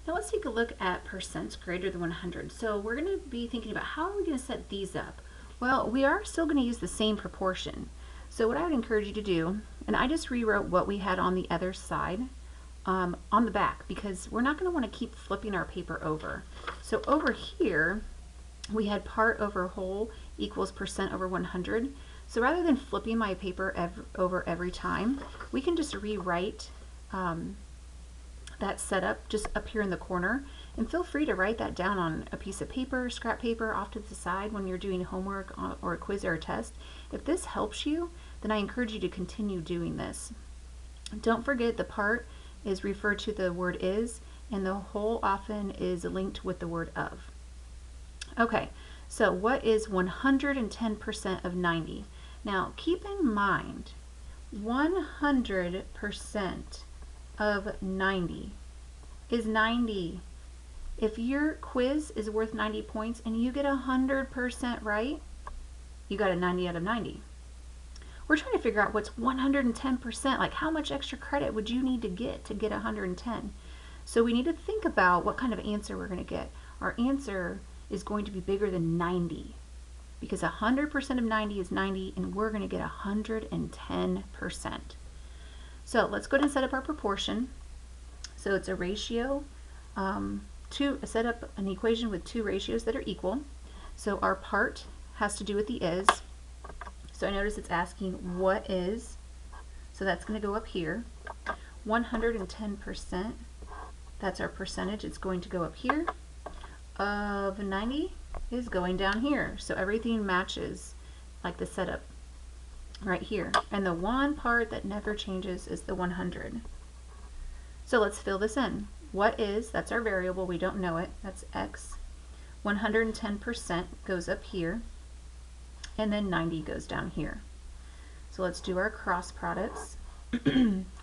Now let's take a look at percents greater than 100. So we're going to be thinking about how are we going to set these up? Well, we are still going to use the same proportion. So what I would encourage you to do, and I just rewrote what we had on the other side on the back because we're not going to want to keep flipping our paper over. So over here, we had part over whole equals percent over 100. So rather than flipping my paper over every time, we can just rewrite that setup just up here in the corner, and feel free to write that down on a piece of paper, scrap paper off to the side when you're doing homework or a quiz or a test. If this helps you, then I encourage you to continue doing this. Don't forget the part is referred to the word is, and the whole often is linked with the word of. Okay, so what is 110% of 90? Now keep in mind 100% of 90 is 90. If your quiz is worth 90 points and you get 100% right, you got a 90 out of 90. We're trying to figure out what's 110%, like how much extra credit would you need to get 110. So we need to think about what kind of answer we're going to get. Our answer is going to be bigger than 90 because 100% of 90 is 90 and we're going to get 110%. So let's go ahead and set up our proportion. So it's a ratio, set up an equation with two ratios that are equal. So our part has to do with the is. So I notice it's asking what is, so that's going to go up here. 110%, that's our percentage, it's going to go up here. Of 90 is going down here. So everything matches like the setup right here. And the one part that never changes is the 100. So let's fill this in. What is, that's our variable, we don't know it, that's x. 110% goes up here, and then 90 goes down here. So let's do our cross products.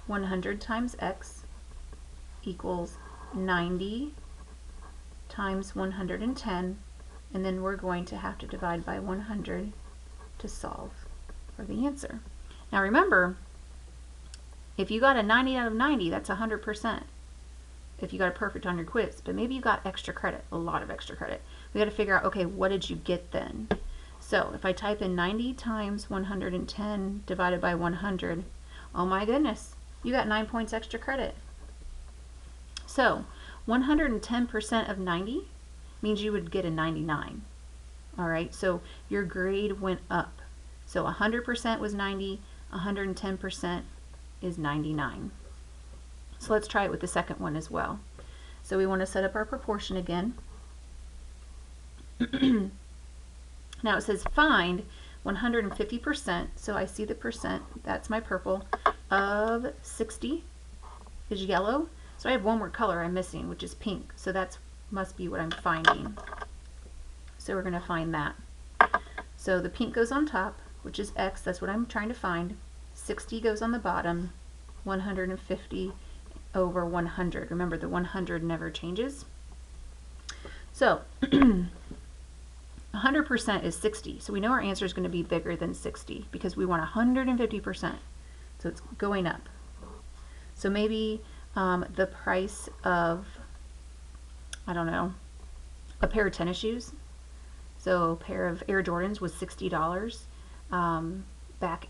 100 times x equals 90 times 110, and then we're going to have to divide by 100 to solve for the answer. Now remember, if you got a 90 out of 90, that's 100%. If you got a perfect on your quiz, but maybe you got extra credit, a lot of extra credit. We got to figure out, okay, what did you get then? So if I type in 90 times 110 divided by 100, oh my goodness, you got 9 points extra credit. So 110% of 90 means you would get a 99. All right, so your grade went up. So 100% was 90, 110% is 99. So let's try it with the second one as well. So we want to set up our proportion again. Now it says find 150%, so I see the percent, that's my purple, of 60 is yellow. So I have one more color I'm missing, which is pink, so that must be what I'm finding. So we're going to find that. So the pink goes on top, which is x, that's what I'm trying to find. 60 goes on the bottom, 150 over 100. Remember, the 100 never changes. So 100% is 60. So we know our answer is going to be bigger than 60 because we want 150%. So it's going up. So maybe the price of, I don't know, a pair of tennis shoes. So a pair of Air Jordans was $60 back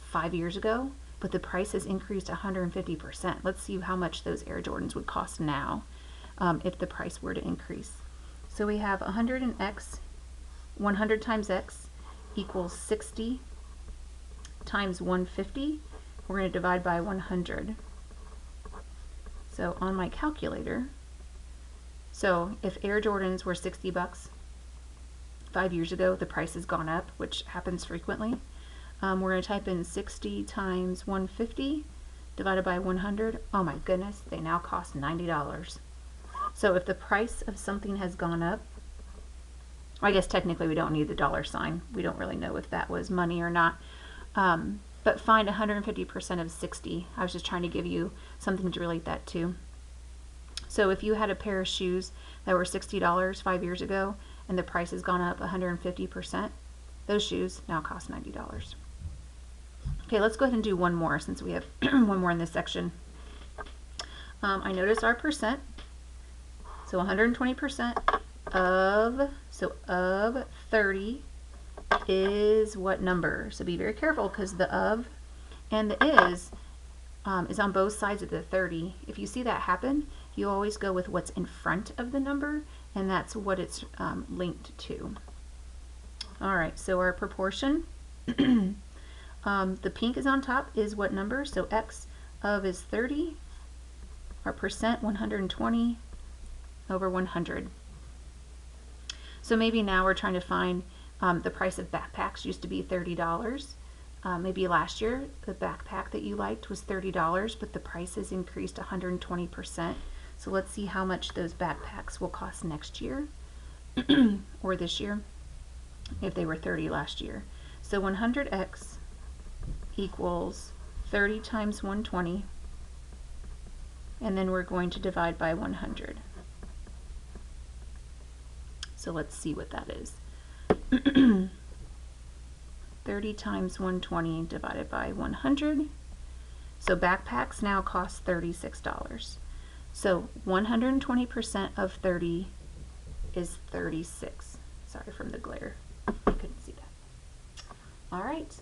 5 years ago, but the price has increased 150%. Let's see how much those Air Jordans would cost now if the price were to increase. So we have 100 and x, 100 times x equals 60 times 150. We're going to divide by 100. So on my calculator, so if Air Jordans were 60 bucks 5 years ago, the price has gone up, which happens frequently. We're going to type in 60 times 150 divided by 100. Oh my goodness, they now cost $90. So if the price of something has gone up, I guess technically we don't need the dollar sign. We don't really know if that was money or not. But find 150% of 60. I was just trying to give you something to relate that to. So if you had a pair of shoes that were $60 5 years ago and the price has gone up 150%, those shoes now cost $90. Okay, let's go ahead and do one more since we have one more in this section. I notice our percent. So 120% of 30 is what number? So be very careful because the of and the is on both sides of the 30. If you see that happen, you always go with what's in front of the number, and that's what it's linked to. All right, so our proportion, the pink is on top, is what number? So x of is 30. Our percent, 120 over 100. So maybe now we're trying to find the price of backpacks. Used to be $30. Maybe last year the backpack that you liked was $30, but the price has increased 120%. So let's see how much those backpacks will cost next year or this year if they were 30 last year. So 100x equals 30 times 120, and then we're going to divide by 100. So let's see what that is. 30 times 120 divided by 100. So backpacks now cost $36. So 120% of 30 is 36. Sorry from the glare. I couldn't see that. All right.